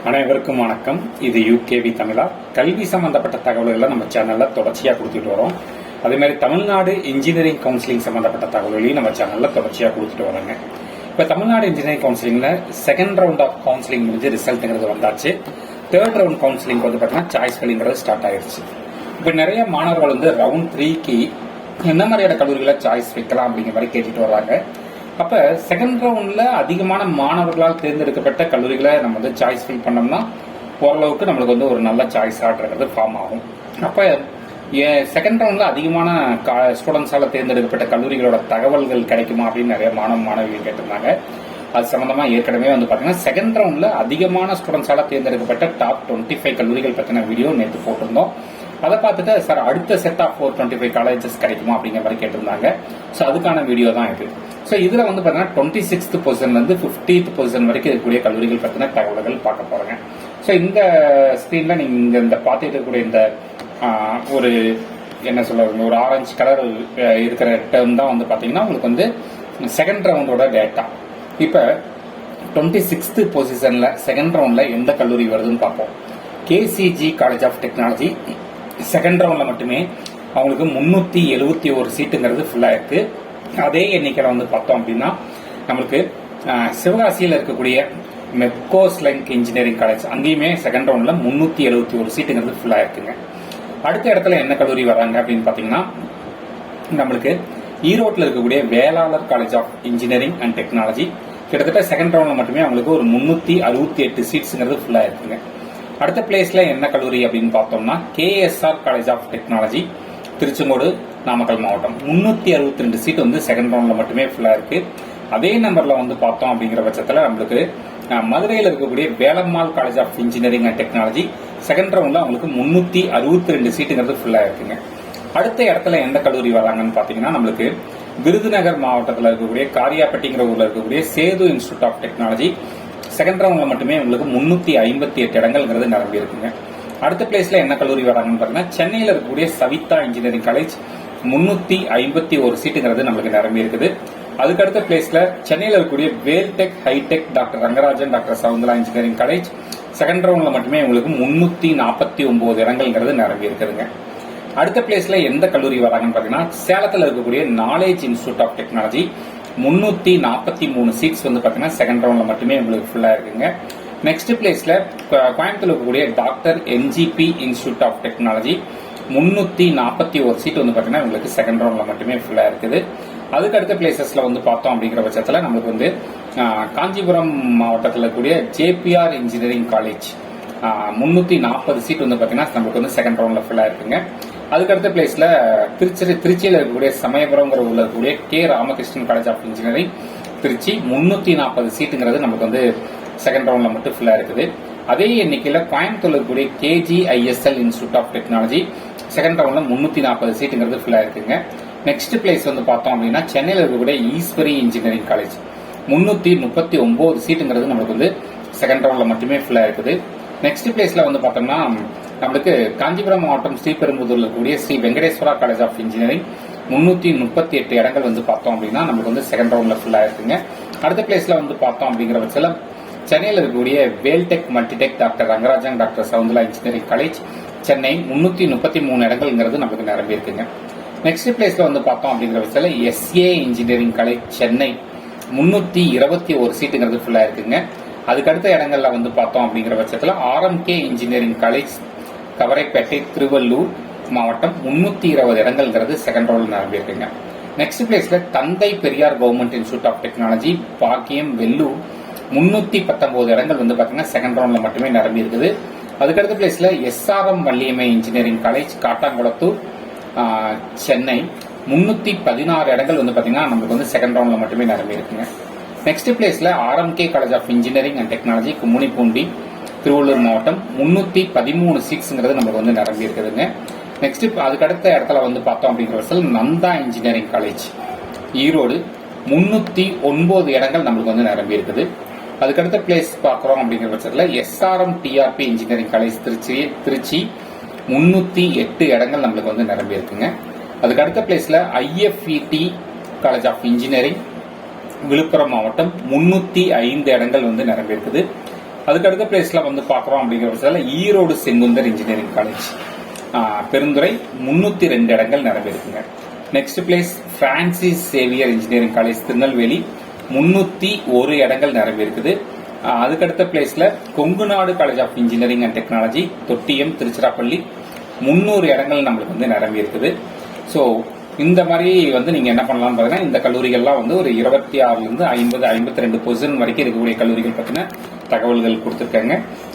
அனைவருக்கும் வணக்கம். இது யூகேவி தமிழா. கல்வி சம்பந்தப்பட்ட தகவல்களை நம்ம சேனல்ல தொடர்ச்சியா கொடுத்துட்டு வரோம். அதே மாதிரி தமிழ்நாடு இன்ஜினியரிங் கவுன்சிலிங் சம்பந்தப்பட்ட தகவல்களையும் நம்ம சேனல்ல தொடர்ச்சியா கொடுத்துட்டு வரோங்க. இப்ப தமிழ்நாடு இன்ஜினியரிங் கவுன்சிலிங்ல செகண்ட் ரவுண்ட் ஆஃப் கவுன்சிலிங் முடிஞ்சு ரிசல்ட்ங்கிறது வந்தாச்சு. தேர்ட் ரவுண்ட் கவுன்சிலிங் வந்து பாத்தீங்கன்னா சாய்ஸ்களிங்கிறது ஸ்டார்ட் ஆயிருச்சு. இப்ப நிறைய மாணவர்கள் வந்து ரவுண்ட் 3க்கு என்ன மாதிரியான கல்லூரிகளை சாய்ஸ் வைக்கலாம் அப்படிங்கிற மாதிரி கேட்டுட்டு வர்றாங்க. அப்ப செகண்ட் ரவுண்ட்ல அதிகமான மாணவர்களால் தேர்ந்தெடுக்கப்பட்ட கல்லூரிகளை நம்ம வந்து சாய்ஸ் ஃபில் பண்ணோம்னா ஓரளவுக்கு நம்மளுக்கு வந்து ஒரு நல்ல சாய்ஸ் ஆகிறது ஃபார்ம் ஆகும். அப்ப செகண்ட் ரவுண்ட்ல அதிகமான ஸ்டூடெண்ட்ஸால தேர்ந்தெடுக்கப்பட்ட கல்லூரிகளோட தகவல்கள் கிடைக்குமா அப்படின்னு நிறைய மாணவிகள் கேட்டிருந்தாங்க. அது சம்பந்தமா ஏற்கனவே வந்து பாத்தீங்கன்னா செகண்ட் ரவுண்ட்ல அதிகமான ஸ்டூடெண்ட்ஸால தேர்ந்தெடுக்கப்பட்ட டாப் 25 கல்லூரிகள் பத்தின வீடியோ நேற்று போட்டிருந்தோம். அதை பார்த்துட்டு சார் அடுத்த செட் ஆஃப் 425 காலேஜஸ் கிடைக்குமா அப்படிங்கிற மாதிரி கேட்டிருந்தாங்க. ஸோ அதுக்கான வீடியோ தான் இது. ஸோ இதுல வந்து பாத்தீங்கன்னா 26th பொசிஷன்ல இருந்து 50th பொசிஷன் வரைக்கும் இருக்கக்கூடிய கல்லூரிகள் பத்தின தகவல்கள் பார்க்க போறேங்க. ஸோ இந்த ஸ்கிரீன்ல நீங்க இந்த பார்த்துட்டு இருக்கக்கூடிய இந்த ஒரு என்ன சொல்றது ஒரு ஆரஞ்சு கலர் இருக்கிற டேர்ம் தான் வந்து பாத்தீங்கன்னா உங்களுக்கு வந்து செகண்ட் ரவுண்டோட டேட்டா. இப்ப 26th பொசிஷன்ல செகண்ட் ரவுண்ட்ல எந்த கல்லூரி வருதுன்னு பார்ப்போம். KCG college of technology second ரவுண்ட்ல மட்டுமே அவங்களுக்கு 371 சீட்டுங்கிறது ஃபுல்லா இருக்கு. அதே எண்ணிக்கையில வந்து பார்த்தோம் அப்படின்னா நம்மளுக்கு சிவகாசியில் இருக்கக்கூடிய மெப்கோஸ் லைங்க் இன்ஜினியரிங் காலேஜ் அங்கேயுமே செகண்ட் ரவுண்ட்ல 371 சீட்டுங்கிறது ஃபுல்லா இருக்குங்க. அடுத்த இடத்துல என்ன கல்லூரி வராங்க அப்படின்னு பாத்தீங்கன்னா நம்மளுக்கு ஈரோட்டில் இருக்கக்கூடிய Velalar college of engineering and technology கிட்டத்தட்ட செகண்ட் ரவுண்ட்ல மட்டுமே அவங்களுக்கு ஒரு 368 சீட்ஸ்ங்கிறது ஃபுல்லா இருக்குங்க. அடுத்த பிளேஸ்ல என்ன கல்லூரி அப்படின்னு பார்த்தோம்னா KSR college of technology Tiruchengode Namakkal மாவட்டம் 362 சீட் வந்து செகண்ட் ரவுண்ட்ல மட்டுமே ஃபுல்லா இருக்கு. அதே நம்பர்ல வந்து பார்த்தோம் அப்படிங்கிற பட்சத்துல நம்மளுக்கு மதுரையில் இருக்கக்கூடிய Velammal college of engineering and technology second ரவுண்ட்ல அவங்களுக்கு 362 சீட்டுங்கிறது ஃபுல்லா இருக்குங்க. அடுத்த இடத்துல எந்த கல்லூரி வராங்கன்னு பாத்தீங்கன்னா நம்மளுக்கு விருதுநகர் மாவட்டத்தில் இருக்கக்கூடிய காரியாப்பட்டிங்கிற ஊர்ல இருக்கக்கூடிய Sethu institute of technology second ரவுண்ட்ல மட்டுமே உங்களுக்கு 358 இடங்கள்ங்கிறது நிரம்பி இருக்குங்க. அடுத்த பிளேஸ்ல என்ன கல்லூரி வராங்கன்னு பாத்தீங்கன்னா சென்னையில இருக்கக்கூடிய சவிதா இன்ஜினியரிங் காலேஜ் 351 சீட்டுங்கிறது நம்மளுக்கு நிரம்பி இருக்குது. அதுக்கு அடுத்த பிளேஸ்ல சென்னையில இருக்கக்கூடிய Vel Tech hitech doctor Rangarajan doctor Soundara engineering college second ரவுண்ட்ல மட்டுமே உங்களுக்கு 349 இடங்கள்ங்கிறது நிரம்பி இருக்குதுங்க. அடுத்த பிளேஸ்ல எந்த கல்லூரி வராங்கன்னு பாத்தீங்கன்னா சேலத்துல இருக்கக்கூடிய knowledge institute of technology 343 seats வந்து பாத்தீங்கன்னா செகண்ட் ரவுண்ட்ல மட்டுமே உங்களுக்கு ஃபுல்லா இருக்குங்க. நெக்ஸ்ட் பிளேஸ்ல கோயம்புத்தூர் இருக்கக்கூடிய doctor NGP institute of technology 341 seat வந்து பாத்தீங்கன்னா உங்களுக்கு செகண்ட் ரவுண்ட்ல மட்டுமே ஃபுல்லா இருக்குது. அதுக்கு அடுத்த பிளேசஸ்ல வந்து பார்த்தோம் அப்படிங்கிற பட்சத்துல நம்மளுக்கு வந்து காஞ்சிபுரம் மாவட்டத்தில் இருக்கக்கூடிய ஜேபிஆர் இன்ஜினியரிங் காலேஜ் 340 சீட் வந்து பாத்தீங்கன்னா நம்மளுக்கு வந்து செகண்ட் ரவுண்ட்ல ஃபுல்லா இருக்குங்க. அதுக்கடுத்த பிளேஸ்ல திருச்சியில இருக்கக்கூடிய சமயபுரம்ங்கிற ஊர்ல இருக்கக்கூடிய K Ramakrishnan college of engineering Trichy 340 சீட்டுங்கிறது நமக்கு வந்து செகண்ட் ரவுண்ட்ல மட்டும் ஃபுல்லா இருக்குது. அதே எண்ணிக்கையில கோயம்புத்தூர்ல இருக்கக்கூடிய KGISL institute of technology second ரவுண்ட்ல 340 சீட்டுங்கிறது ஃபுல்லா இருக்குங்க. நெக்ஸ்ட் பிளேஸ் வந்து பார்த்தோம் அப்படின்னா சென்னையில இருக்கக்கூடிய ஈஸ்வரி இன்ஜினியரிங் காலேஜ் 339 சீட்டுங்கிறது நம்மளுக்கு வந்து செகண்ட் ரவுண்ட்ல மட்டுமே ஃபுல்லா இருக்குது. நெக்ஸ்ட் பிளேஸ்ல வந்து பார்த்தோம்னா நம்மளுக்கு காஞ்சிபுரம் மாவட்டம் ஸ்ரீபெரும்புதூர்ல இருக்கக்கூடிய Sri Venkateswara college of engineering 338 இடங்கள் வந்து பார்த்தோம் அப்படின்னா நமக்கு வந்து செகண்ட் ரவுண்ட்ல ஃபுல்லா இருக்குங்க. அடுத்த பிளேஸ்ல வந்து பார்த்தோம் அப்படிங்கிற பட்சத்தில் சென்னையில் இருக்கக்கூடிய Veltech multitech doctor Rangarajan doctor Soundara engineering college Chennai 333 இடங்கள்ங்கிறது நமக்கு நிரம்பி இருக்குங்க. நெக்ஸ்ட் பிளேஸ்ல வந்து பார்த்தோம் அப்படிங்கிற பட்சத்தில் எஸ்ஏ இன்ஜினியரிங் காலேஜ் சென்னை 321 சீட்டுங்கிறது ஃபுல்லா இருக்குங்க. அதுக்கடுத்த இடங்கள்ல வந்து பார்த்தோம் அப்படிங்கிற பட்சத்தில் RMK engineering college Kavaraipettai Tiruvallur மாவட்டம் 320 இடங்கள்ங்கிறது செகண்ட் ரவுண்ட்ல நிரம்பி இருக்குங்க. நெக்ஸ்ட் பிளேஸ்ல Thanthai Periyar government institute of technology Bagayam Vellore 319 இடங்கள் வந்து பாத்தீங்கன்னா செகண்ட் ரவுண்ட்ல மட்டுமே நிரம்பி இருக்குது. அதுக்கடுத்த பிளேஸ்ல SRM Valliammai engineering college Kattankulathur Chennai 316 இடங்கள் வந்து பாத்தீங்கன்னா நமக்கு வந்து செகண்ட் ரவுண்ட்ல மட்டுமே நிரம்பி இருக்குங்க. நெக்ஸ்ட் பிளேஸ்ல RMK college of engineering and technology Gummidipoondi Tiruvallur மாவட்டம் 313 சீட்ஸ்ங்கிறது நமக்கு வந்து நிரம்பி இருக்குதுங்க. நெக்ஸ்ட் அதுக்கடுத்த இடத்துல வந்து பார்த்தோம் அப்படிங்கிற நந்தா இன்ஜினியரிங் காலேஜ் ஈரோடு 309 இடங்கள் நம்மளுக்கு வந்து நிரம்பி இருக்குது. அதுக்கடுத்த பிளேஸ் பார்க்குறோம் அப்படிங்கிற பட்சத்தில் SRM TRP engineering college Trichy 308 இடங்கள் நம்மளுக்கு வந்து நிரம்பி இருக்குங்க. அதுக்கடுத்த பிளேஸ்ல IFET college of engineering Villupuram மாவட்டம் 305 இடங்கள் வந்து நிரம்பியிருக்குது. அதுக்கு அடுத்த பிளேஸ்ல வந்து பாக்குறோம் அப்படிங்கிற பட்சத்தில் ஈரோடு செங்குந்தர் இன்ஜினியரிங் காலேஜ் பெருந்துறை 302 இடங்கள் நிரம்பியிருக்குங்க. Next place Francis Xavier engineering college Tirunelveli 301 இடங்கள் நிரம்பி இருக்குது. அதுக்கடுத்த பிளேஸ்ல Kongunadu college of engineering and technology Thottiam Tiruchirappalli 300 இடங்கள் நம்மளுக்கு வந்து நிரம்பி இருக்குது. ஸோ இந்த மாதிரி வந்து நீங்க என்ன பண்ணலாம்னு பாத்தீங்கன்னா இந்த கல்லூரிகள்லாம் வந்து ஒரு 26 இருந்து 52% வரைக்கும் இருக்கக்கூடிய கல்லூரிகள் பத்தின தகவல்கள் கொடுத்துருக்காங்க.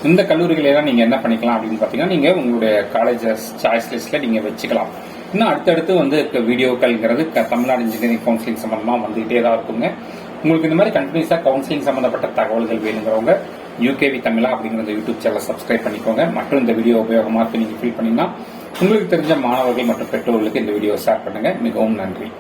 இந்த கல்லூரிகளை எல்லாம் நீங்க என்ன பண்ணிக்கலாம் அப்படின்னு பாத்தீங்கன்னா நீங்க உங்களுடைய காலேஜஸ் சாய்ஸ் லிஸ்ட்ல நீங்க வச்சுக்கலாம். இன்னும் அடுத்தடுத்து வந்து வீடியோக்கள்ங்கிறது தமிழ்நாடு இன்ஜினியரிங் கவுன்சிலிங் சம்பந்தமா வந்துகிட்டே தான் இருக்குங்க. உங்களுக்கு இந்த மாதிரி கண்டினியூஸா கவுன்சிலிங் சம்பந்தப்பட்ட தகவல்கள் வேணுங்கிறவங்க யூகேவி தமிழா அப்படிங்கிற யூடியூப் சேனலை சப்ஸ்கிரைப் பண்ணிக்கோங்க. மற்றும் இந்த வீடியோ உபயோகமா இருக்கு நீங்க ஃபீல் பண்ணீங்கன்னா உங்களுக்கு தெரிஞ்ச மாணவர்கள் மற்றும் பெற்றோர்களுக்கு இந்த வீடியோ ஷேர் பண்ணுங்க. மிகவும் நன்றி.